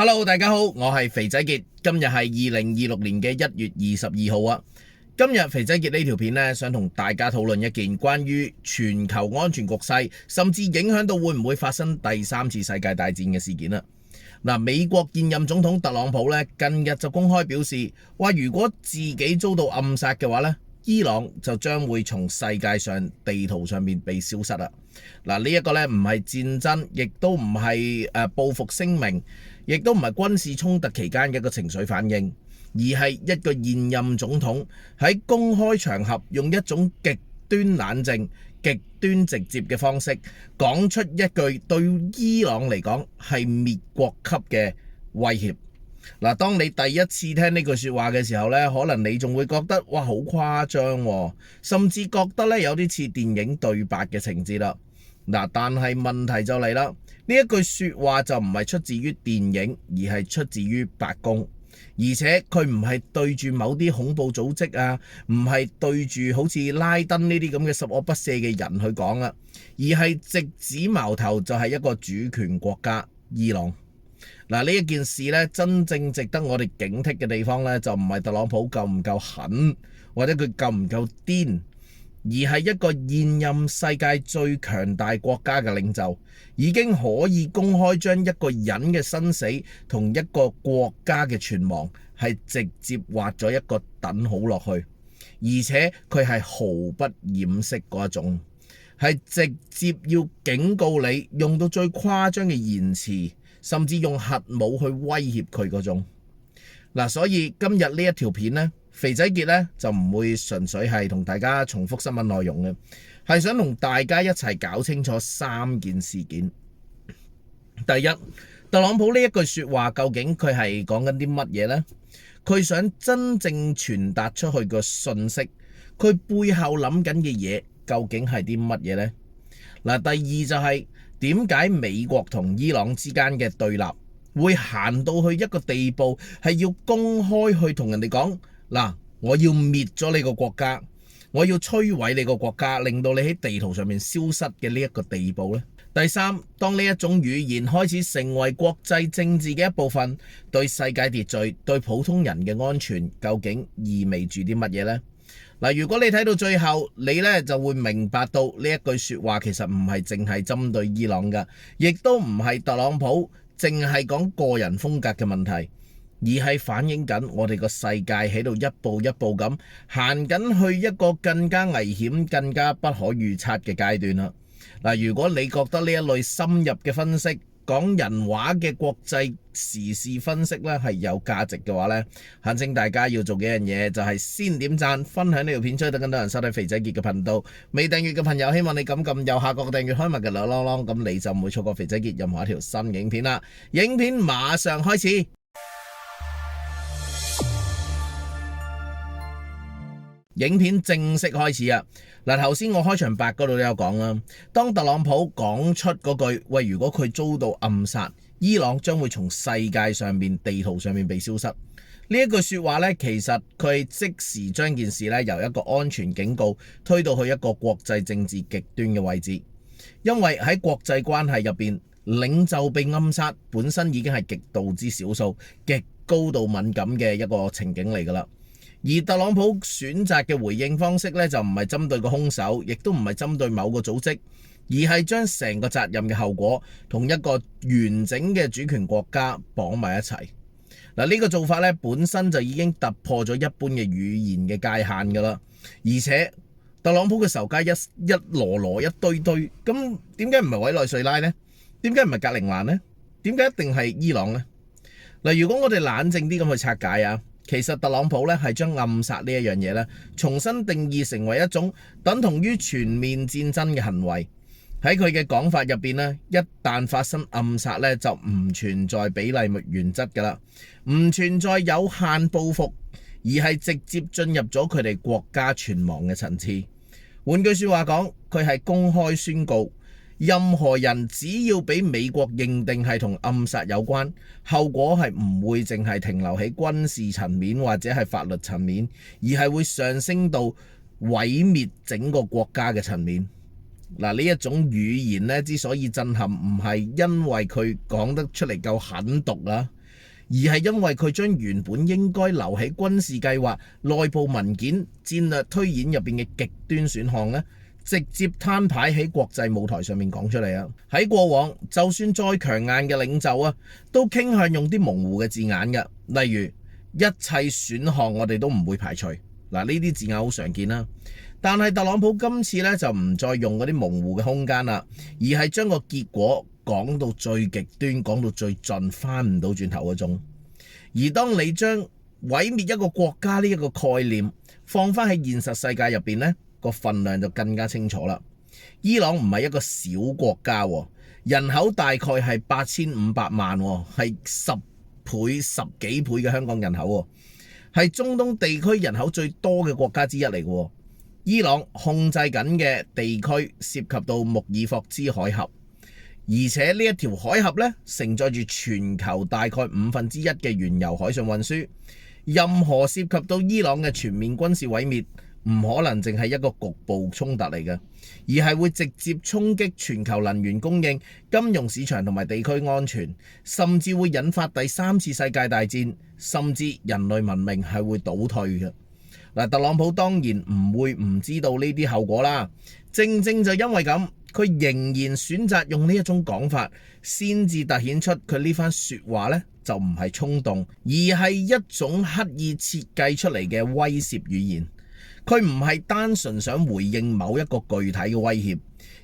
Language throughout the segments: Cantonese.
Hello，大家好，我係肥仔傑，今日係2026年嘅1月22號啊。今日肥仔傑呢條片呢，想同大家討論一件關於全球安全局勢，甚至影響到會唔會發生第三次世界大戰嘅事件啦。美國現任總統特朗普呢，近日就公開表示，話如果自己遭到暗殺嘅話呢，伊朗就將會從世界上地圖上面被消失啦。呢一個呢，唔係戰爭，亦都唔係報復聲明，亦都唔係軍事衝突期間嘅一個情緒反應，而係一個現任總統喺公開場合用一種極端冷靜、極端直接嘅方式講出一句對伊朗嚟講係滅國級嘅威脅。當你第一次聽呢句說話嘅時候呢，可能你仲會覺得哇好誇張喎，甚至覺得呢有啲似電影對白嘅情節啦。但係問題就嚟啦，呢一句說話就唔係出自於電影，而係出自於白宮，而且佢唔係對住某啲恐怖組織啊，唔係對住好似拉登呢啲咁嘅十惡不赦嘅人去講啦，而係直指矛頭就係一個主權國家伊朗。呢一件事呢，真正值得我哋警惕嘅地方呢，就唔係特朗普夠唔夠狠，或者佢夠唔夠癲，而係一個現任世界最強大國家嘅領袖，已經可以公開將一個人嘅生死同一個國家嘅存亡係直接畫咗一個等號落去，而且佢係毫不掩飾嗰一種，係直接要警告你，用到最誇張嘅言辭，甚至用核武去威脅佢嗰種。所以今日呢一條片呢，肥仔傑呢就唔會純粹係同大家重複新聞內容嘅，係想同大家一齊搞清楚3件事件。第一，特朗普呢一句說話究竟佢係講緊啲乜嘢呢？佢想真正傳達出去嘅信息，佢背後諗緊嘅嘢究竟係啲乜嘢呢？第二就係點解美國同伊朗之間嘅對立會行到去一個地步，係要公開去同人哋講，我要滅咗你個國家，我要摧毀你個國家，令到你喺地圖上面消失嘅呢一個地步呢？第三，當呢一種語言開始成為國際政治嘅一部分，對世界秩序、對普通人嘅安全，究竟意味住啲乜嘢呢？如果你睇到最後，你呢就會明白到呢一句說話其實唔係淨係針對伊朗㗎，亦都唔係特朗普淨係講個人風格嘅問題，而係反映緊我哋個世界喺度一步一步咁行緊去一個更加危險、更加不可預測嘅階段啦。如果你覺得呢一類深入嘅分析，講人話嘅國際時事分析呢係有價值嘅話呢，懇請大家要做幾樣嘢，就係先點讚、分享呢條片出去，等更多人收睇肥仔傑嘅頻道。未訂閱嘅朋友，希望你撳右下角訂閱開埋嘅鈴鈴，咁你就唔會錯過肥仔傑任何一條新影片啦。影片馬上開始。影片正式開始啊！頭先我開場白嗰度都有講啦，當特朗普講出嗰句喂，如果佢遭到暗殺，伊朗將會從世界上面地圖上面被消失，呢一句說話呢，其實佢即時將件事呢由一個安全警告推到去一個國際政治極端嘅位置，因為喺國際關係入邊，領袖被暗殺本身已經係極度之少數、極高度敏感嘅一個情景嚟噶啦。而特朗普選擇嘅回應方式呢，就唔係針對個兇手，亦都唔係針對某個組織，而係將成個責任嘅後果同一個完整嘅主權國家綁埋一齊。呢個做法呢，本身就已經突破咗一般嘅語言嘅界限噶啦。而且特朗普嘅仇家一籮一堆堆，咁點解唔係委內瑞拉呢？點解唔係格陵蘭呢？點解一定係伊朗呢？如果我哋冷靜啲咁去拆解啊，其實特朗普咧係將暗殺呢一樣嘢咧重新定義成為一種等同於全面戰爭嘅行為。喺佢嘅講法入邊咧，一旦發生暗殺咧，就唔存在比例原則噶啦，唔存在有限報復，而係直接進入咗佢哋國家存亡嘅層次。換句說話講，佢係公開宣告，任何人只要俾美國認定係同暗殺有關，後果係唔會淨係停留喺軍事層面或者係法律層面，而係會上升到毀滅整個國家嘅層面。呢一種語言呢，之所以震撼，唔係因為佢講得出嚟夠狠毒啦，而係因為佢將原本應該留喺軍事計劃、內部文件、戰略推演入邊嘅極端選項呢，直接攤牌喺國際舞台上面講出嚟啊！喺過往，就算再強硬嘅領袖啊，都傾向用啲模糊嘅字眼嘅，例如一切選項我哋都唔會排除。嗱，呢啲字眼好常見啦。但係特朗普今次咧就唔再用嗰啲模糊嘅空間啦，而係將個結果講到最極端，講到最盡，翻唔到轉頭嗰種。而當你將毀滅一個國家呢一個概念放翻喺現實世界入邊呢，個份量就更加清楚啦。伊朗唔係一個小國家，人口大概係8500萬，係10幾倍嘅香港人口，係中東地區人口最多嘅國家之一嚟嘅。伊朗控制緊嘅地區涉及到穆爾霍茲海峽，而且呢一條海峽呢，承載住全球大概1/5嘅原油海上運輸。任何涉及到伊朗嘅全面軍事毀滅，唔可能淨係一個局部衝突嚟嘅，而係會直接衝擊全球能源供應、金融市場同埋地區安全，甚至會引發第3次世界大戰，甚至人類文明係會倒退嘅。嗱，特朗普當然唔會唔知道呢啲後果啦。正正就因為咁，佢仍然選擇用呢一種講法，先至突顯出佢呢番説話呢，就唔係衝動，而係一種刻意設計出嚟嘅威脅語言。佢唔係單純想回應某一個具體嘅威脅，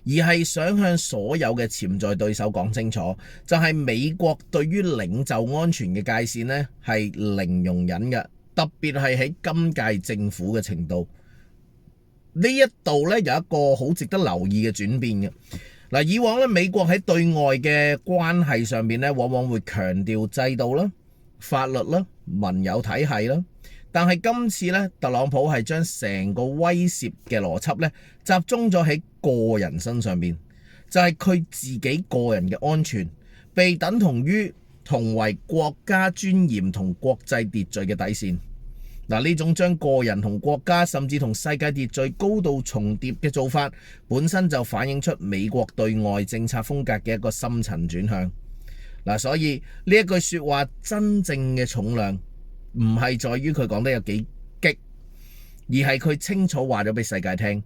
而係想向所有嘅潛在對手講清楚，就係美國對於領袖安全嘅界線呢，係零容忍嘅。特別係喺今屆政府嘅程度，呢一度咧有一個好值得留意嘅轉變嘅。嗱，以往咧美國喺對外嘅關係上面咧，往往會強調制度啦、法律啦、盟友體系啦。但係今次咧，特朗普係將成個威脅嘅邏輯咧集中咗喺個人身上邊，就係佢自己個人嘅安全被等同於同為國家尊嚴同國際秩序嘅底線。嗱，呢種將個人同國家甚至同世界秩序高度重疊嘅做法，本身就反映出美國對外政策風格嘅一個深層轉向。嗱，所以呢一句説話真正嘅重量，唔係在於佢講得有幾激，而係佢清楚話咗俾世界聽，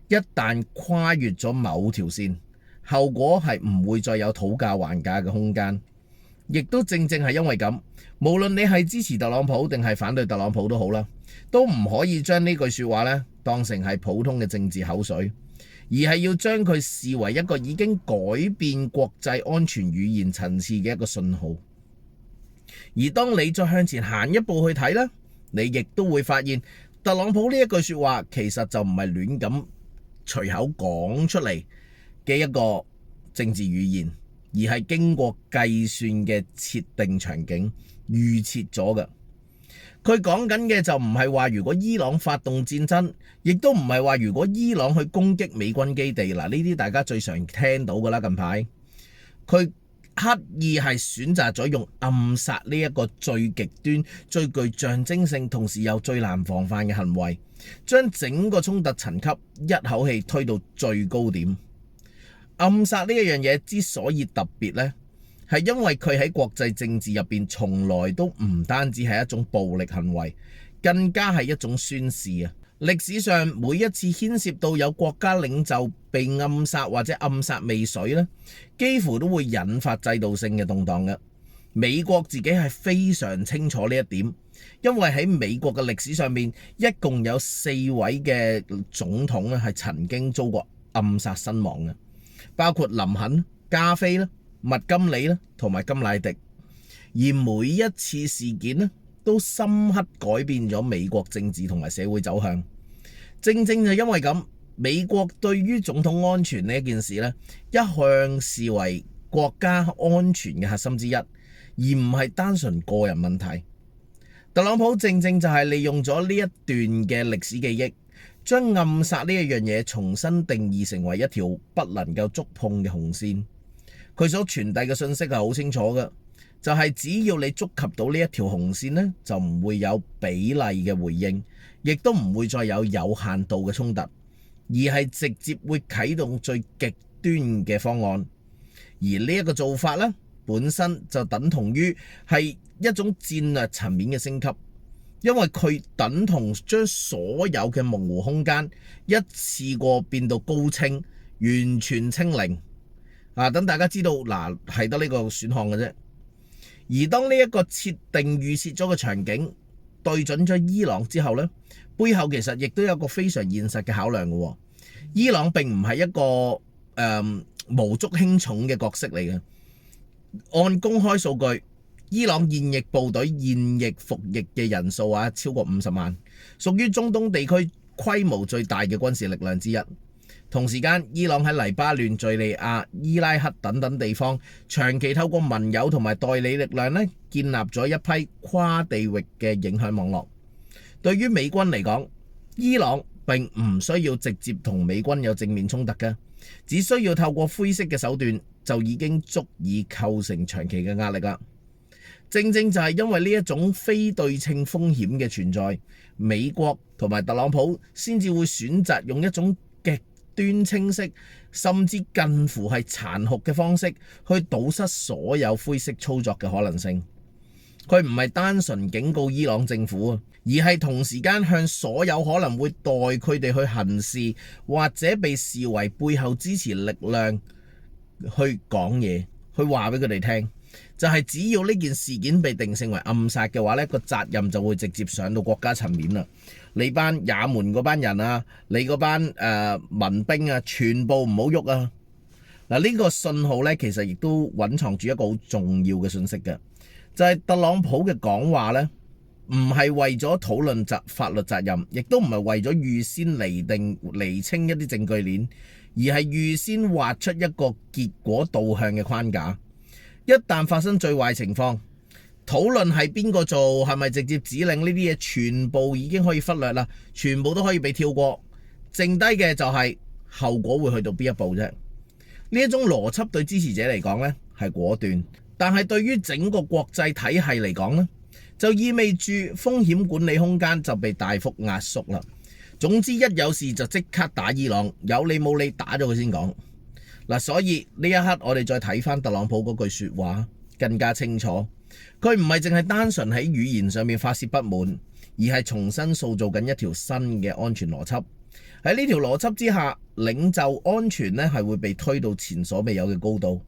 一旦跨越咗某條線，後果係唔會再有討價還價嘅空間。亦都正正係因為咁，無論你係支持特朗普定係反對特朗普都好啦，都唔可以將呢句説話咧當成係普通嘅政治口水，而係要將佢視為一個已經改變國際安全語言層次嘅一個信號。而當你再向前行一步去睇咧，你亦都會發現特朗普呢一句説話其實就唔係亂咁隨口講出嚟嘅一個政治語言，而係經過計算嘅設定場景預設咗嘅。佢講緊嘅就唔係話如果伊朗發動戰爭，亦都唔係話如果伊朗去攻擊美軍基地。嗱，呢啲大家最常聽到噶啦，近排佢刻意係選擇咗用暗殺呢一個最極端、最具象徵性，同時又最難防範嘅行為，將整個衝突層級一口氣推到最高點。暗殺呢一樣嘢之所以特別呢，係因為佢喺國際政治入邊從來都唔單止係一種暴力行為，更加係一種宣示啊！歷史上每一次牽涉到有國家領袖被暗殺或者暗殺未遂呢，幾乎都會引發制度性嘅動盪嘅。美國自己係非常清楚呢一點，因為喺美國嘅歷史上面，一共有4位嘅總統咧係曾經遭過暗殺身亡嘅。包括林肯、加菲啦、麥金里啦同埋甘迺迪，而每一次事件咧都深刻改變咗美國政治同埋社會走向。正正就因為咁，美國對於總統安全呢件事咧，一向視為國家安全嘅核心之一，而唔係單純個人問題。特朗普正正就係利用咗呢一段嘅歷史記憶，將暗殺呢一樣嘢重新定義成為一條不能夠觸碰嘅紅線。佢所傳遞嘅信息係好清楚嘅，就係只要你觸及到呢一條紅線呢，就唔會有比例嘅回應，亦都唔會再有有限度嘅衝突，而係直接會啟動最極端嘅方案。而呢一個做法呢，本身就等同於係一種戰略層面嘅升級，因為佢等同將所有嘅模糊空間一次過變到高清，完全清零。等大家知道係得呢個選項嘅啫。而當呢一個設定預設咗個場景對準咗伊朗之後呢，背後其實亦都有一個非常現實嘅考量嘅。伊朗並唔係一個無足輕重嘅角色嚟嘅。按公開數據，伊朗現役部隊現役服役嘅人數超過50萬，屬於中東地區規模最大嘅軍事力量之一。同時間，伊朗喺黎巴嫩、敘利亞、伊拉克等等地方，長期透過盟友同埋代理力量建立咗一批跨地域嘅影響網絡。對於美軍嚟講，伊朗並唔需要直接同美軍有正面衝突嘅，只需要透過灰色嘅手段就已經足以構成長期嘅壓力啦。正正就係因為呢一種非對稱風險嘅存在，美國同埋特朗普先至會選擇用一種極端清晰，甚至近乎係殘酷嘅方式去堵塞所有灰色操作嘅可能性。佢唔係單純警告伊朗政府，而係同時間向所有可能會代佢哋去行事或者被視為背後支持力量去講嘢，去話俾佢哋聽，就係只要呢件事件被定性為暗殺嘅話，呢個責任就會直接上到國家層面啦。你班也門嗰班人你嗰班民兵全部唔好喐啊！呢個信號呢，其實亦都蘊藏住一個好重要嘅信息嘅，就係特朗普嘅講話呢，唔係為咗討論法律責任，亦都唔係為咗預先釐清一啲證據鏈，而係預先畫出一個結果導向嘅框架。一旦發生最壞情況，討論係邊個做，係咪直接指令，呢啲嘢全部已經可以忽略啦，全部都可以被跳過，剩低嘅就係後果會去到邊一步啫。呢一種邏輯對支持者嚟講呢係果斷，但係對於整個國際體系嚟講呢，就意味住風險管理空間就被大幅壓縮啦。總之一有事就即刻打伊朗，有理冇理打咗佢先講。所以呢一刻我哋再睇翻特朗普嗰句說話更加清楚，佢唔係淨係單純喺語言上面發洩不滿，而係重新塑造緊一條新嘅安全邏輯。喺呢條邏輯之下，領袖安全係會被推到前所未有嘅高度，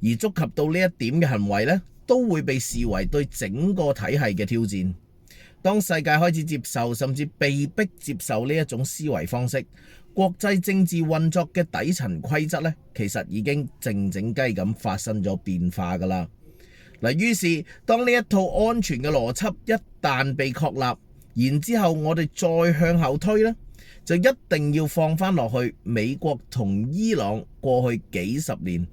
而觸及到呢一點嘅行為都會被視為對整個體系嘅挑戰。當世界開始接受甚至被迫接受呢一種思維方式，國際政治運作嘅底層規則其實已經靜靜雞咁發生咗變化㗎啦。於是當呢一套安全嘅邏輯一旦被確立，然之後我哋再向後推就一定要放翻落去美國同伊朗過去幾十年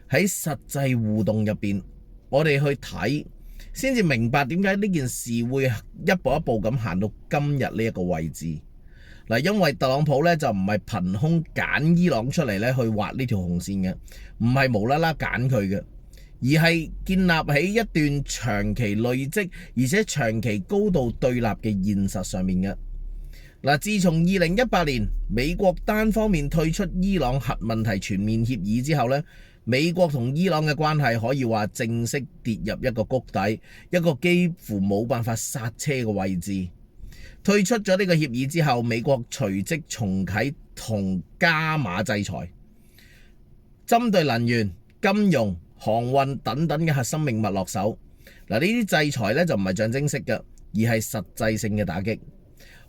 喺實際互動入邊，我哋去睇先至明白點解呢件事會一步一步咁行到今日呢一個位置。因為特朗普就唔係憑空揀伊朗出嚟去畫呢條紅線嘅，唔係無啦啦揀佢嘅，而係建立喺一段長期累積而且長期高度對立嘅現實上面嘅。自從2018年美國單方面退出伊朗核問題全面協議之後美國同伊朗嘅關係可以話正式跌入一個谷底，一個幾乎冇辦法剎車嘅位置。退出咗呢個協議之後，美國隨即重啟同加碼制裁，針對能源、金融、航運等等嘅核心命脈落手。呢啲制裁就唔係象徵式嘅，而係實際性嘅打擊。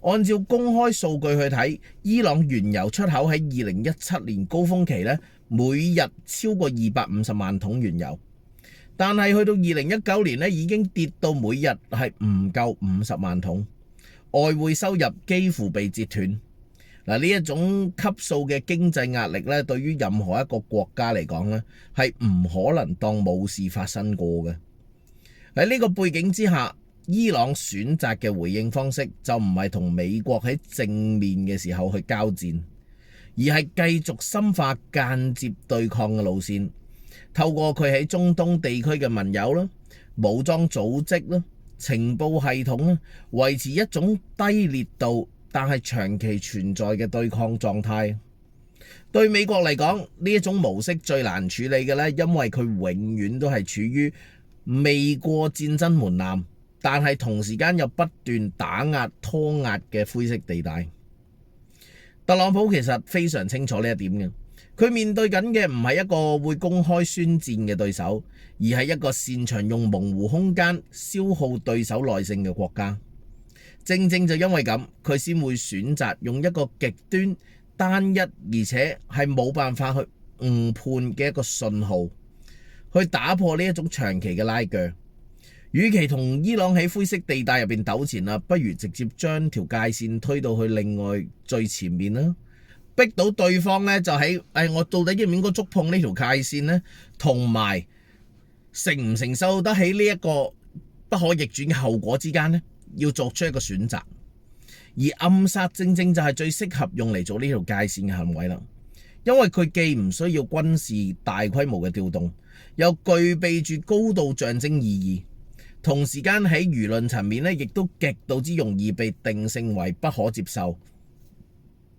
按照公開數據去睇，伊朗原油出口喺2017年高峰期每日超過250萬桶原油，但係去到2019年已經跌到每日係唔夠50萬桶。外匯收入幾乎被截斷。呢一種級數嘅經濟壓力對於任何一個國家嚟講係唔可能當冇事發生過嘅。喺呢個背景之下，伊朗選擇嘅回應方式就唔係同美國喺正面嘅時候去交戰，而係繼續深化間接對抗嘅路線，透過佢喺中東地區嘅盟友武裝組織情報系統維持一種低烈度但係長期存在嘅對抗狀態。對美國嚟講，呢一種模式最難處理嘅呢，因為佢永遠都係處於未過戰爭門檻，但係同時間又不斷打壓拖壓嘅灰色地帶。特朗普其實非常清楚呢一點嘅，佢面對緊嘅唔係一個會公開宣戰嘅對手，而係一個擅長用模糊空間消耗對手耐性嘅國家。正正就因為咁，佢先會選擇用一個極端單一而且係冇辦法去誤判嘅一個信號，去打破呢一種長期嘅拉鋸。與其同伊朗喺灰色地帶入邊糾纏啊，不如直接將條界線推到去另外最前面啦，逼到對方呢就喺我到底應唔應該觸碰呢條界線呢？同埋承唔承受得起呢一個不可逆轉嘅後果之間呢，要作出一個選擇。而暗殺正正就係最適合用嚟做呢條界線嘅行為啦，因為佢既唔需要軍事大規模嘅調動，又具備住高度象徵意義。同時間喺輿論層面咧，亦都極度之容易被定性為不可接受。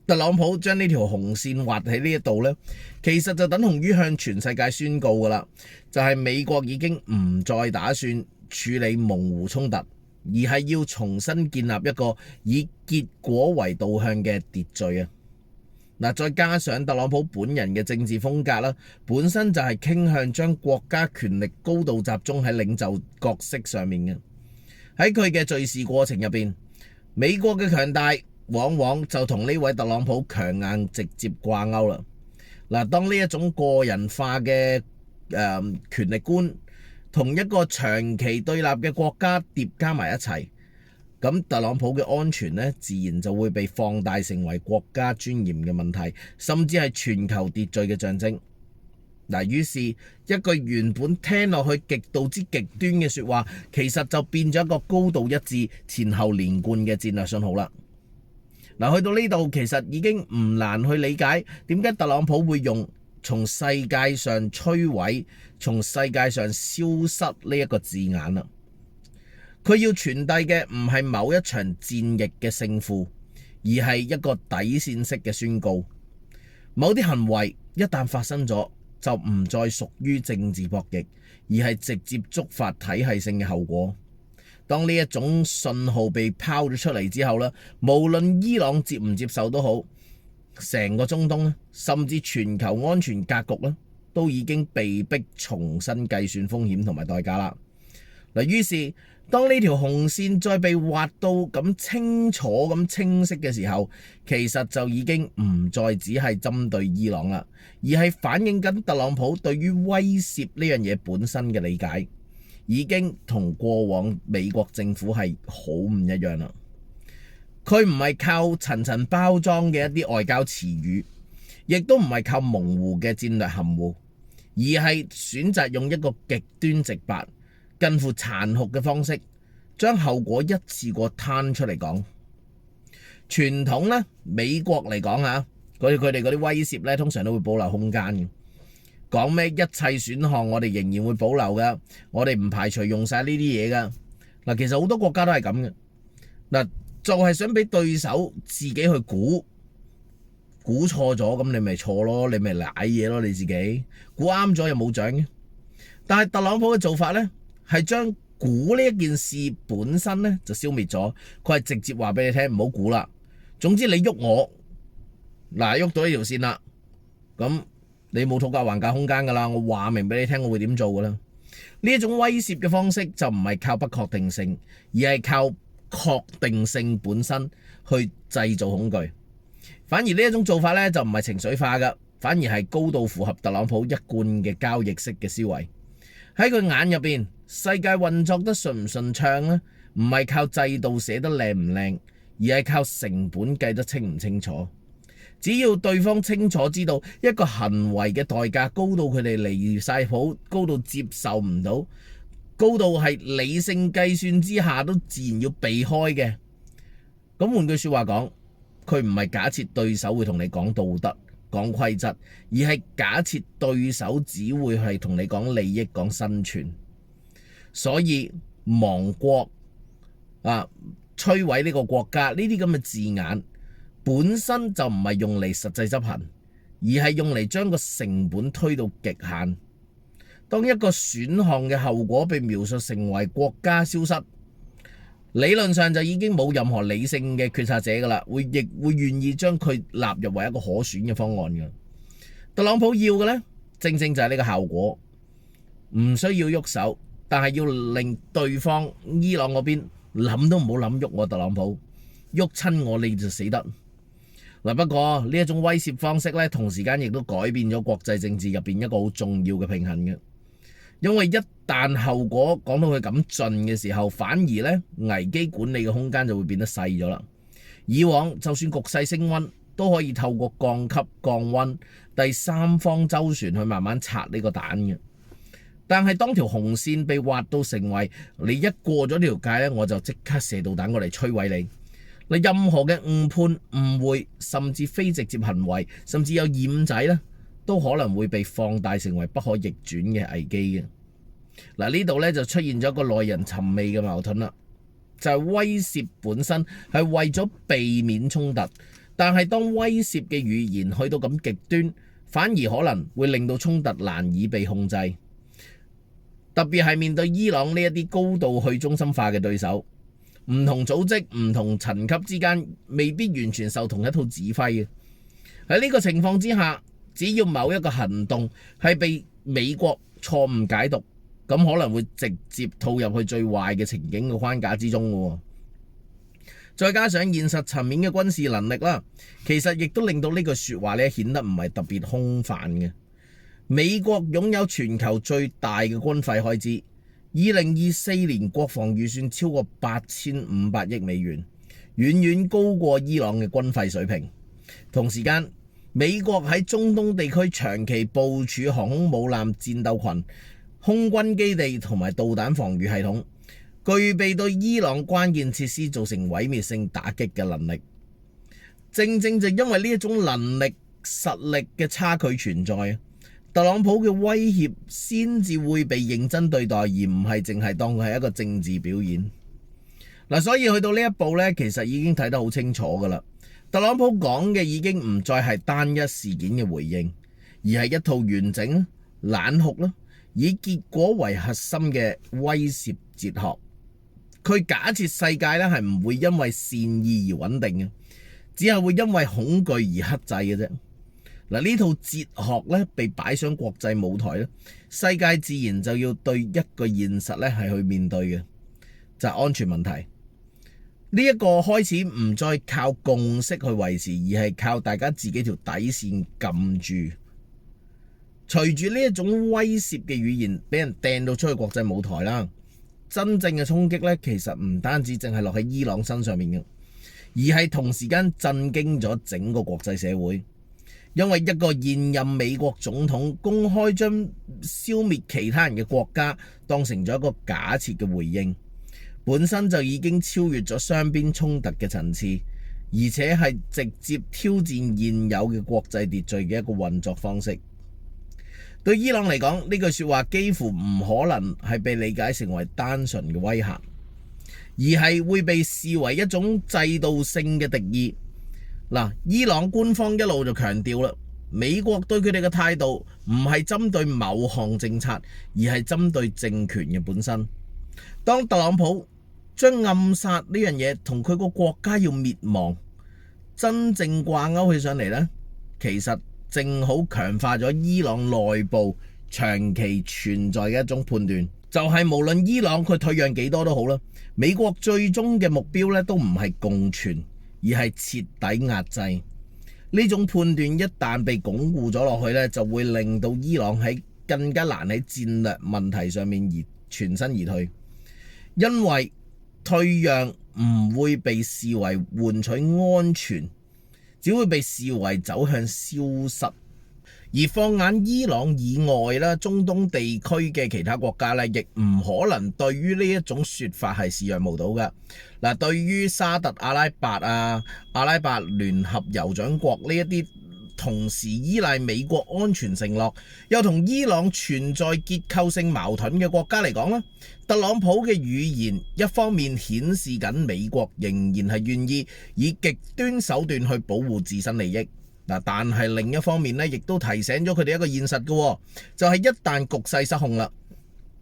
特朗普將呢條紅線畫喺呢一度咧，其實就等同於向全世界宣告噶啦，就係美國已經唔再打算處理模糊衝突，而係要重新建立一個以結果為導向嘅秩序啊！嗱，再加上特朗普本人嘅政治風格啦，本身就係傾向將國家權力高度集中喺領袖角色上面嘅。喺佢嘅敘事過程入邊，美國嘅強大往往就同呢位特朗普強硬直接掛鈎啦。嗱，當呢一種個人化嘅權力觀同一個長期對立嘅國家疊加埋一齊，咁特朗普嘅安全呢，自然就會被放大成為國家尊嚴嘅問題，甚至係全球秩序嘅象徵。嗱，於是一句原本聽落去極度之極端嘅説話，其實就變咗一個高度一致、前後連貫嘅戰略信號啦。嗱，去到呢度其實已經唔難去理解點解特朗普會用從世界上摧毀、從世界上消失呢一個字眼啦。佢要傳遞嘅唔係某一場戰役嘅勝負，而係一個底線式嘅宣告。某啲行為一旦發生咗，就唔再屬於政治博弈，而係直接觸發體系性嘅後果。當呢一種信號被拋咗出嚟之後咧，無論伊朗接唔接受都好，成個中東咧，甚至全球安全格局咧，都已經被迫重新計算風險同埋代價啦。嗱，於是當呢條紅線再被畫到咁清楚、咁清晰嘅時候，其實就已經唔再只係針對伊朗啦，而係反映緊特朗普對於威脅呢樣嘢本身嘅理解，已經同過往美國政府係好唔一樣啦。佢唔係靠層層包裝嘅一啲外交詞語，亦都唔係靠模糊嘅戰略含糊，而係選擇用一個極端直白、近乎殘酷嘅方式，將後果一次過攤出嚟講。傳統呢，美國嚟講嚇，佢哋嗰啲威脅呢，通常都會保留空間嘅，講咩一切選項我哋仍然會保留㗎，我哋唔排除用晒呢啲嘢㗎。嗱，其實好多國家都係咁嘅，嗱，就係想俾對手自己去估錯咗，咁你咪錯咯，你咪賴嘢咯，你自己估啱咗又冇獎嘅。但係特朗普嘅做法呢，係將估呢一件事本身呢就消滅咗，佢係直接話俾你聽唔好估啦。總之你喐我，嗱，喐到呢條線啦，咁你冇討價還價空間噶啦，我話明俾你聽我會點做噶啦。呢一種威脅嘅方式就唔係靠不確定性，而係靠確定性本身去製造恐懼。反而呢一種做法呢，就唔係情緒化噶，反而係高度符合特朗普一貫嘅交易式嘅思維。喺佢眼入邊，世界運作得順唔順暢呢？唔係靠制度寫得靚唔靚，而係靠成本計得清唔清楚。只要對方清楚知道一個行為嘅代價高到佢哋離晒譜，高到接受唔到，高到係理性計算之下都自然要避開嘅。咁換句說話講，佢唔係假設對手會同你講道德、講規則，而係假設對手只會係同你講利益、講生存。所以亡國啊、摧毀呢個國家呢啲咁嘅字眼本身就唔係用嚟實際執行，而係用嚟將個成本推到極限。當一個選項嘅後果被描述成為國家消失，理論上就已經冇任何理性嘅決策者㗎啦，亦會願意將佢納入為一個可選嘅方案㗎。特朗普要嘅呢，正正就係呢個效果，唔需要喐手，但係要令對方伊朗嗰邊諗都唔好諗喐我特朗普，喐親我你就死得。不過呢一種威懾方式呢，同時間亦都改變咗國際政治入邊一個好重要嘅平衡嘅。因為一旦後果講到佢咁盡嘅時候，反而呢危機管理嘅空間就會變得細咗啦。以往就算局勢升溫，都可以透過降級降溫、第三方周旋去慢慢拆呢個彈嘅。但係當條紅線被劃到成為你一過咗呢條界呢，我就即刻射導彈過嚟摧毀你。任何嘅誤判、誤會，甚至非直接行為，甚至有染仔呢，都可能會被放大成為不可逆轉嘅危機嘅。呢度呢，就出現咗一個耐人尋味嘅矛盾啦，就係威懾本身係為咗避免衝突，但係當威懾嘅語言去到咁極端，反而可能會令到衝突難以被控制。特別係面對伊朗呢一啲高度去中心化嘅對手，唔同組織、唔同層級之間未必完全受同一套指揮嘅。喺呢個情況之下，只要某一個行動係被美國錯誤解讀，咁可能會直接套入去最壞嘅情景嘅框架之中嘅。再加上現實層面嘅軍事能力啦，其實亦都令到呢句說話咧顯得唔係特別空泛嘅。美國擁有全球最大嘅軍費開支，2024年國防預算超過8500億美元，遠遠高過伊朗嘅軍費水平。同時間，美國喺中東地區長期部署航空母艦戰鬥群、空軍基地同埋導彈防禦系統，具備對伊朗關鍵設施造成毀滅性打擊嘅能力。正正就因為呢一種能力實力嘅差距存在，特朗普嘅威脅先至會被認真對待，而唔係淨係當佢係一個政治表演。所以去到呢一步呢，其實已經睇得好清楚噶啦。特朗普講嘅已經唔再係單一事件嘅回應，而係一套完整、冷酷啦，以結果為核心嘅威懾哲學。佢假設世界咧係唔會因為善意而穩定嘅，只係會因為恐懼而克制嘅啫。呢套哲學咧被擺上國際舞台咧，世界自然就要對一個現實咧係去面對嘅，就係安全問題。呢一個開始唔再靠共識去維持，而係靠大家自己條底線撳住。隨住呢一種威懾嘅語言俾人掟到出去國際舞台啦，真正嘅衝擊咧其實唔單止淨係落喺伊朗身上面嘅，而係同時間震驚咗整個國際社會。因為一個現任美國總統公開將消滅其他人嘅國家當成咗一個假設嘅回應，本身就已經超越咗雙邊衝突嘅層次，而且係直接挑戰現有嘅國際秩序嘅一個運作方式。對伊朗嚟講，呢句說話幾乎唔可能係被理解成為單純嘅威嚇，而係會被視為一種制度性嘅敵意。伊朗官方一路就強調啦，美國對佢哋嘅態度唔係針對某項政策，而係針對政權嘅本身。當特朗普將暗殺呢樣嘢同佢個國家要滅亡真正掛鈎起上嚟呢，其實正好強化咗伊朗內部長期存在嘅一種判斷，就係無論伊朗佢退讓幾多都好啦，美國最終嘅目標咧都唔係共存，而係徹底壓制。呢種判斷一旦被鞏固咗落去咧，就會令到伊朗喺更加難喺戰略問題上面而全身而退，因為退讓唔會被視為換取安全，只會被視為走向消失。而放眼伊朗以外啦，中東地區嘅其他國家咧，亦唔可能對於呢一種說法係視若無睹噶。對於沙特阿拉伯啊、阿拉伯聯合酋長國呢一啲同時依賴美國安全承諾，又同伊朗存在結構性矛盾嘅國家嚟講啦，特朗普嘅語言一方面顯示緊美國仍然係願意以極端手段去保護自身利益，嗱，但係另一方面咧，亦都提醒咗佢哋一個現實嘅，就係一旦局勢失控啦，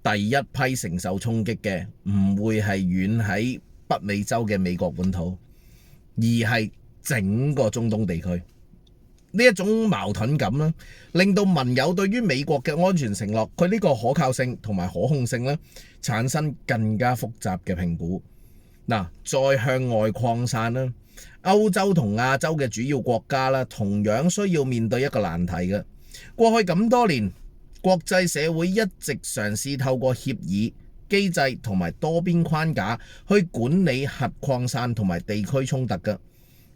第一批承受衝擊嘅唔會係遠喺北美洲嘅美國本土，而係整個中東地區。呢一種矛盾感啦，令到盟友對於美國嘅安全承諾，佢呢個可靠性同埋可控性咧，產生更加複雜嘅評估。嗱，再向外擴散啦，歐洲同亞洲嘅主要國家啦，同樣需要面對一個難題嘅。過去咁多年，國際社會一直嘗試透過協議、機制同埋多邊框架去管理核擴散同埋地區衝突嘅。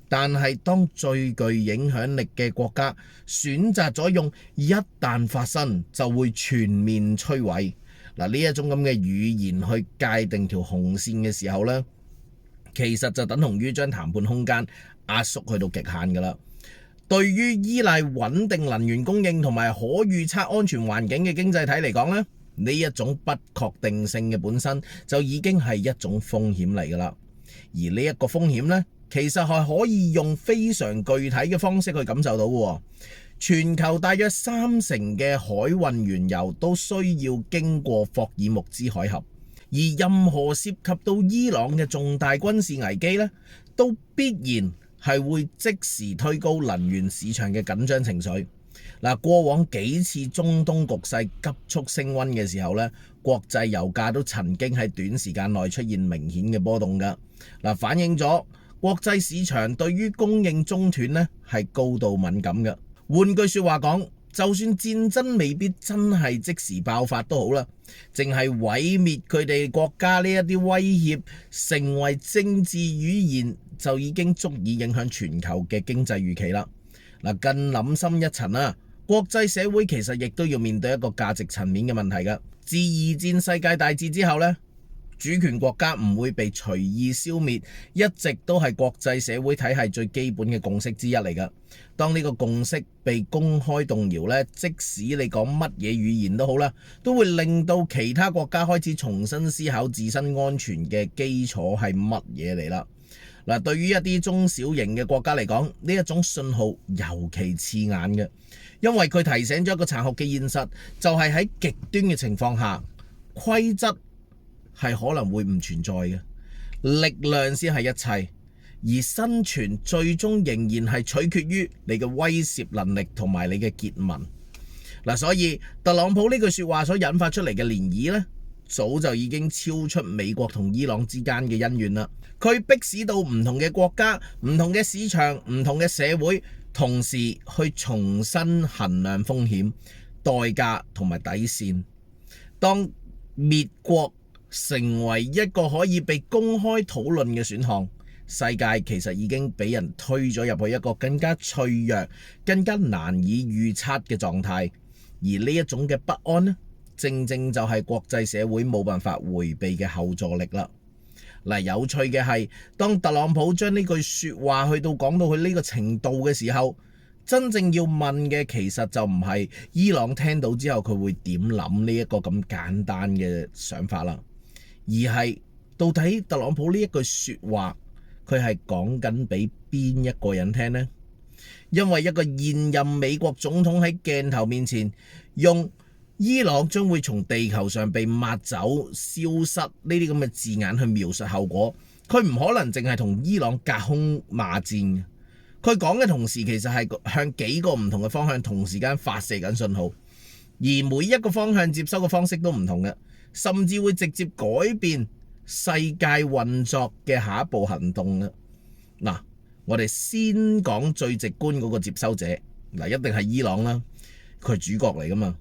但係當最具影響力嘅國家選擇咗用一旦發生就會全面摧毀嗱呢一種咁嘅語言去界定條紅線嘅時候呢，其實就等同於將談判空間壓縮去到極限㗎啦。對於依賴穩定能源供應同埋可預測安全環境嘅經濟體嚟講呢，呢一種不確定性嘅本身就已經係一種風險嚟㗎啦。而呢一個風險呢，其實係可以用非常具體嘅方式去感受到嘅。全球大約30%嘅海運原油都需要經過霍爾木茲海峽，而任何涉及到伊朗嘅重大軍事危機呢，都必然係會即時推高能源市場嘅緊張情緒。嗱，過往幾次中東局勢急速升溫嘅時候呢，國際油價都曾經喺短時間內出現明顯嘅波動㗎。嗱，反映咗國際市場對於供應中斷呢係高度敏感嘅。換句説話講，就算戰爭未必真係即時爆發都好啦，淨係毀滅佢哋國家呢一啲威脅成為政治語言，就已經足以影響全球嘅經濟預期啦。嗱，更諗深一層啦，國際社會其實亦都要面對一個價值層面嘅問題㗎。自二戰世界大戰之後呢，主權國家唔會被隨意消滅，一直都係國際社會體系最基本嘅共識之一嚟㗎。當呢個共識被公開動搖呢，即使你講乜嘢語言都好啦，都會令到其他國家開始重新思考自身安全嘅基礎係乜嘢嚟啦。嗱，對於一啲中小型嘅國家嚟講，呢一種信號尤其刺眼嘅，因為佢提醒咗一個殘酷嘅現實，就係喺極端嘅情況下，規則係可能會唔存在嘅，力量先係一切，而生存最終仍然係取決於你嘅威懾能力同埋你嘅結盟。嗱，所以特朗普呢句説話所引發出嚟嘅漣漪呢，早就已經超出美國同伊朗之間嘅恩怨啦。佢迫使到唔同嘅國家、唔同嘅市場、唔同嘅社會，同時去重新衡量風險、代價同埋底線。當滅國成為一個可以被公開討論嘅選項，世界其實已經俾人推咗入去一個更加脆弱、更加難以預測嘅狀態。而呢一種嘅不安呢，正正就係國際社會冇辦法迴避嘅後座力啦。嗱，有趣嘅係，當特朗普將呢句説話去到講到佢呢個程度嘅時候，真正要問嘅其實就唔係伊朗聽到之後佢會點諗呢一個咁簡單嘅想法啦，而係到底特朗普呢一句説話佢係講緊俾邊一個人聽呢？因為一個現任美國總統喺鏡頭面前用伊朗將會從地球上被抹走、消失呢啲咁嘅字眼去描述後果，佢唔可能淨係同伊朗隔空罵戰。佢講嘅同時，其實係向幾個唔同嘅方向同時間發射緊信號，而每一個方向接收嘅方式都唔同嘅，甚至會直接改變世界運作嘅下一步行動嘅。嗱，我哋先講最直觀嗰個接收者，嗱，一定係伊朗啦，佢係主角嚟噶嘛。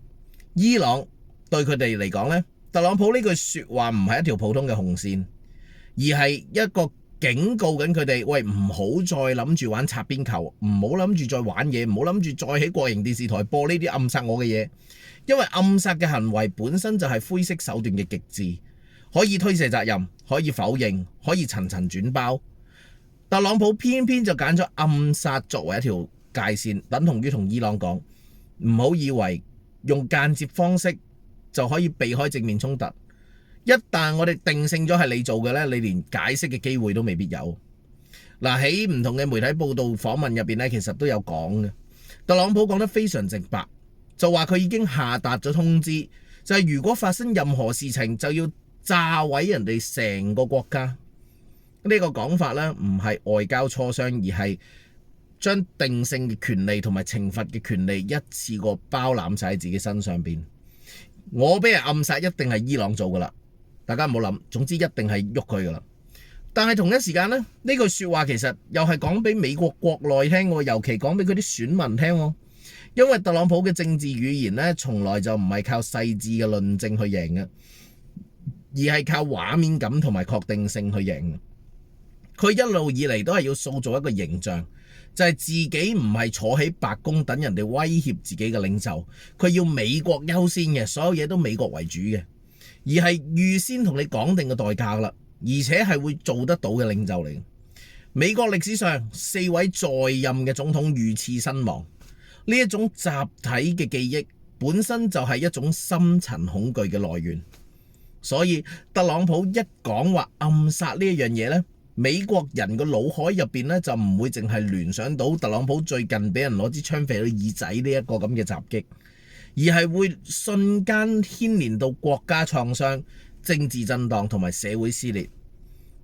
伊朗對佢哋嚟講呢，特朗普呢句説話唔係一條普通嘅紅線，而係一個警告緊佢哋，喂，唔好再諗住玩擦邊球，唔好諗住再玩嘢，唔好諗住再喺國營電視台播呢啲暗殺我嘅嘢，因為暗殺嘅行為本身就係灰色手段嘅極致，可以推卸責任，可以否認，可以層層轉包。特朗普偏偏就揀咗暗殺作為一條界線，等同於同伊朗講，唔好以為用間接方式就可以避開正面衝突。一旦我哋定性咗係你做嘅呢，你連解釋嘅機會都未必有。嗱，喺唔同嘅媒體報道訪問入邊咧，其實都有講嘅。特朗普講得非常直白，就話佢已經下達咗通知，就係如果發生任何事情，就要炸毀人哋成個國家。呢個講法咧，唔係外交磋商，而係將定性嘅權利同埋懲罰嘅權利一次過包攬晒喺自己身上邊。我俾人暗殺一定係伊朗做噶啦，大家唔好諗，總之一定係喐佢噶啦。但係同一時間咧，呢句說話其實又係講俾美國國內聽，尤其講俾佢啲選民聽。因為特朗普嘅政治語言咧，從來就唔係靠細緻嘅論證去贏嘅，而係靠畫面感同埋確定性去贏。佢一路以嚟都係要塑造一個形象，就係自己唔係坐喺白宮等人哋威脅自己嘅領袖，佢要美國優先嘅，所有嘢都美國為主嘅，而係預先同你講定嘅代價啦，而且係會做得到嘅領袖嚟。美國歷史上4位在任嘅總統遇刺身亡，呢一種集體嘅記憶本身就係一種深層恐懼嘅來源。所以特朗普一講話暗殺呢一樣嘢呢，美國人個腦海入邊咧就唔會淨係聯想到特朗普最近俾人攞支槍射到耳仔呢一個咁嘅襲擊，而係會瞬間牽連到國家創傷、政治震盪同埋社會撕裂。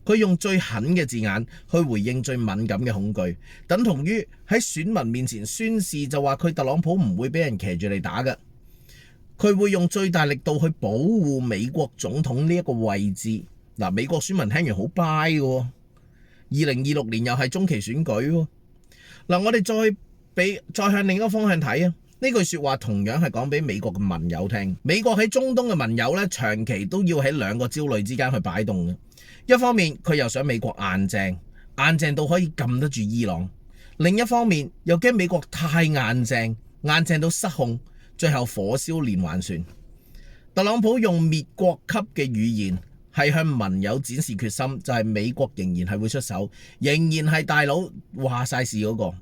佢用最狠嘅字眼去回應最敏感嘅恐懼，等同於喺選民面前宣示，就話佢特朗普唔會俾人騎住嚟打嘅，佢會用最大力度去保護美國總統呢一個位置。嗱，美國選民聽完好 buy 嘅。2026年又係中期選舉喎。嗱，我哋再向另一個方向睇啊。呢句説話同樣係講俾美國嘅盟友聽。美國喺中東嘅盟友咧，長期都要喺兩個焦慮之間去擺動嘅。一方面佢又想美國硬淨到可以撳得住伊朗；另一方面又驚美國太硬淨到失控，最後火燒連環船。特朗普用滅國級嘅語言，係向盟友展示決心，就係美國仍然係會出手，仍然係大佬話晒事嗰個。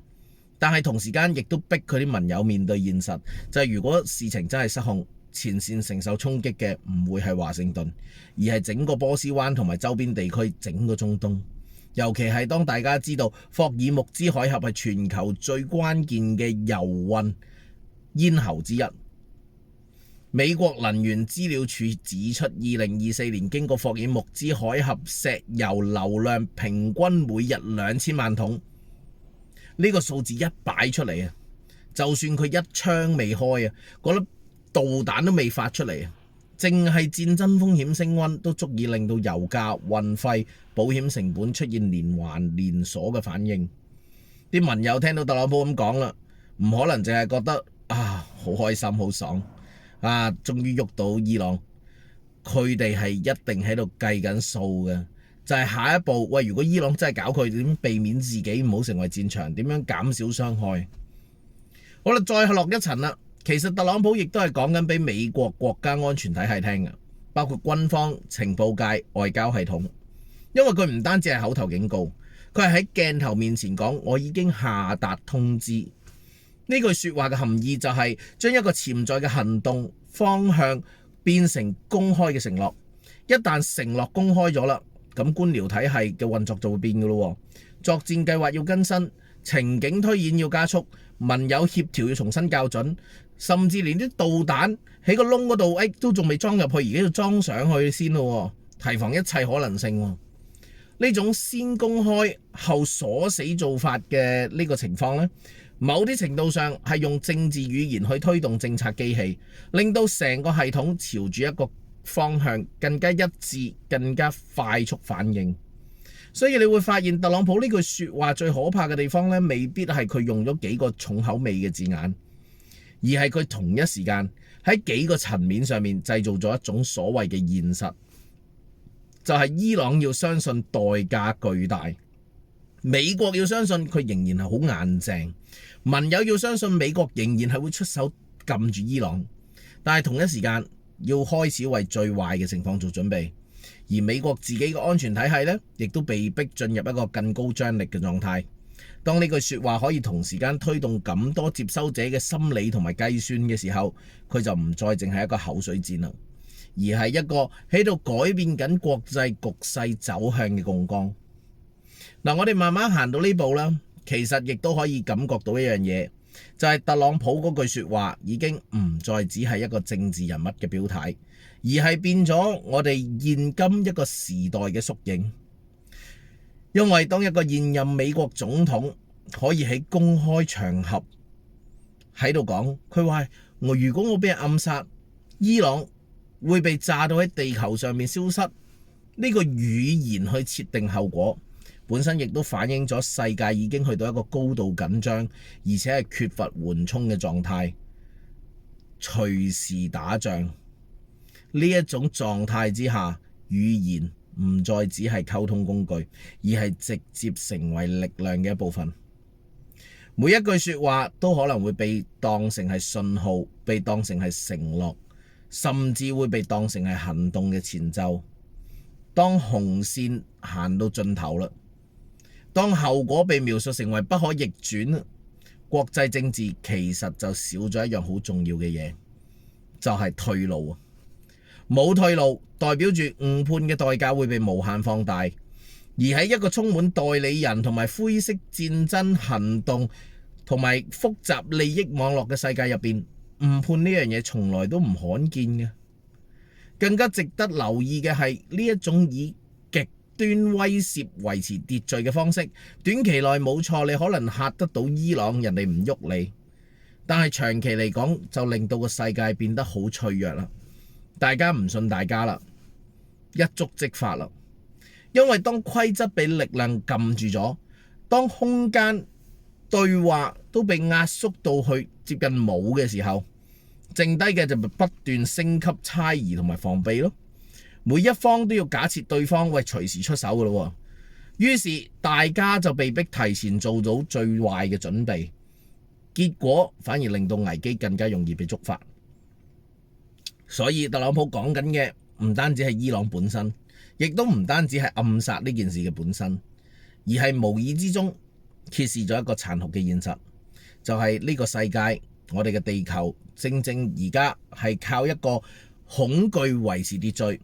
但係同時間亦都逼佢啲盟友面對現實，就係如果事情真係失控，前線承受衝擊嘅唔會係華盛頓，而係整個波斯灣同埋周邊地區，整個中東。尤其係當大家知道霍爾木茲海峽係全球最關鍵嘅油運咽喉之一。美國能源資料處指出，2024年經過霍爾木茲海峽石油流量平均每日2000萬桶。呢個數字一擺出嚟啊，就算佢一槍未開啊，嗰粒導彈都未發出嚟啊，淨係戰爭風險升溫都足以令到油價、運費、保險成本出現連環連鎖嘅反應。啲盟友聽到特朗普咁講啦，唔可能淨係覺得好開心好爽終於喐到伊朗，佢哋係一定喺度計緊數嘅，就係下一步，喂，如果伊朗真係搞佢，點避免自己唔好成為戰場，點樣減少傷害？好啦，再落一層啦，其實特朗普亦都係講緊俾美國國家安全體系聽嘅，包括軍方、情報界、外交系統，因為佢唔單止係口頭警告，佢係喺鏡頭面前講，我已經下達通知。呢句説話嘅含義就係將一個潛在嘅行動方向變成公開嘅承諾。一旦承諾公開咗啦，咁官僚體系嘅運作就會變㗎咯。作戰計劃要更新，情景推演要加速，盟友協調要重新校準，甚至連啲導彈喺個窿嗰度，都仲未裝入去，而家要裝上去先咯，提防一切可能性。呢種先公開後鎖死做法嘅呢個情況呢，某啲程度上係用政治語言去推動政策機器，令到成個系統朝住一個方向更加一致、更加快速反應。所以你會發現特朗普呢句説話最可怕嘅地方呢，未必係佢用咗幾個重口味嘅字眼，而係佢同一時間喺幾個層面上面製造咗一種所謂嘅現實，就係伊朗要相信代價巨大，美國要相信佢仍然係好硬淨，盟友要相信美國仍然係會出手撳住伊朗，但係同一時間要開始為最壞嘅情況做準備，而美國自己嘅安全體系呢，亦都被逼進入一個更高張力嘅狀態。當呢句説話可以同時間推動咁多接收者嘅心理同埋計算嘅時候，佢就唔再淨係一個口水戰啦，而係一個喺度改變緊國際局勢走向嘅槓桿。嗱，我哋慢慢行到呢步啦，其實亦都可以感覺到一樣嘢，就係特朗普嗰句說話已經唔再只係一個政治人物嘅表態，而係變咗我哋現今一個時代嘅縮影。因為當一個現任美國總統可以喺公開場合喺度講，佢話如果我俾人暗殺，伊朗會被炸到喺地球上面消失，呢個語言去設定後果，本身亦都反映咗世界已經去到一個高度緊張，而且係缺乏緩衝嘅狀態，隨時打仗。呢一種狀態之下，語言唔再只係溝通工具，而係直接成為力量嘅一部分。每一句說話都可能會被當成係信號，被當成係承諾，甚至會被當成係行動嘅前奏。當紅線行到盡頭啦，當後果被描述成為不可逆轉，國際政治其實就少咗一樣好重要嘅嘢，就係退路。冇退路，代表住誤判嘅代價會被無限放大，而喺一個充滿代理人同埋灰色戰爭行動同埋複雜利益網絡嘅世界入邊，誤判呢樣嘢從來都唔罕見嘅。更加值得留意嘅係呢一種以極端威懾維持秩序嘅方式，短期內冇錯，你可能嚇得到伊朗，人哋唔喐你，但係長期嚟講就令到個世界變得好脆弱啦。大家唔信大家啦，一觸即發啦。因為當規則被力量撳住咗，當空間對話都被壓縮到去接近冇嘅時候，剩低嘅就不斷升級猜疑同埋防備咯。每一方都要假設對方會隨時出手噶咯，於是大家就被逼提前做到最壞嘅準備，結果反而令到危機更加容易被觸發。所以特朗普講緊嘅唔單止係伊朗本身，亦都唔單止係暗殺呢件事嘅本身，而係無意之中揭示咗一個殘酷嘅現實，就係呢個世界，我哋嘅地球正正而家係靠一個恐懼維持秩序，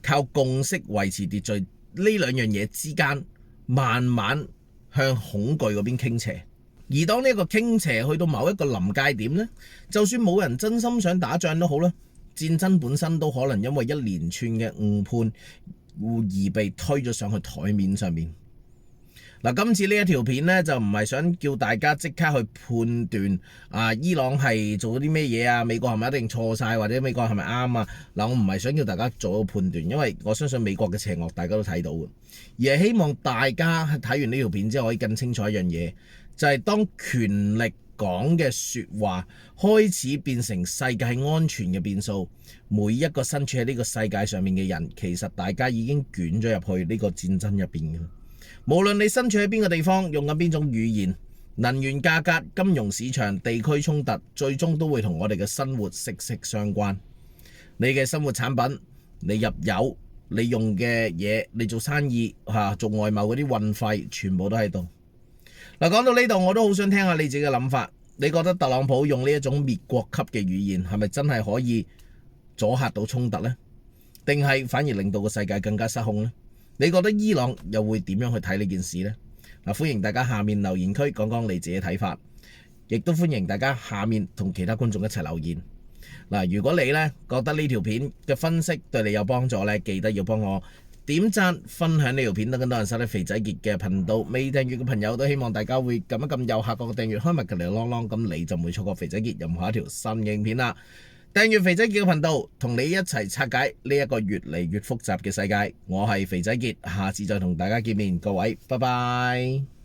靠共識維持秩序，呢兩樣嘢之間慢慢向恐懼嗰邊傾斜。而當呢個傾斜去到某一個臨界點呢，就算冇人真心想打仗都好啦，戰爭本身都可能因為一連串嘅誤判而被推咗上去台面上面。嗱，今次呢一條片呢，就唔係想叫大家即刻去判斷伊朗係做咗啲咩嘢啊，美國係咪一定錯晒，或者美國係咪啱啊？嗱，我唔係想叫大家做一個判斷，因為我相信美國嘅邪惡大家都睇到嘅，而係希望大家睇完呢條片之後可以更清楚一樣嘢，就係當權力講嘅說話開始變成世界安全嘅變數，每一個身處喺呢個世界上面嘅人，其實大家已經捲咗入去呢個戰爭入邊嘅。無論你身處喺邊個地方，用緊邊種語言，能源價格、金融市場、地區衝突，最終都會同我哋嘅生活息息相關。你嘅生活產品，你入油，你用嘅嘢，你做生意做外貿嗰啲運費，全部都喺度。嗱，講到呢度，我都好想聽下你自己嘅諗法。你覺得特朗普用呢一種滅國級嘅語言，係咪真係可以阻嚇到衝突呢？定係反而令到個世界更加失控呢？你覺得伊朗又會點樣去睇呢件事呢？嗱，歡迎大家下面留言區講講你自己睇法，亦都歡迎大家下面同其他觀眾一齊留言。嗱，如果你呢覺得呢條片嘅分析對你有幫助呢，記得要幫我點讚、分享呢條片，等更多人收睇肥仔傑嘅頻道。未訂閱嘅朋友都希望大家會撳一撳右下角嘅訂閱，開埋隔離嘅啷啷，咁你就唔會錯過肥仔傑任何一條新嘅影片啦。訂閱肥仔傑嘅頻道，同你一齊拆解呢一個越嚟越複雜嘅世界。我係肥仔傑，下次再同大家見面，各位，拜拜。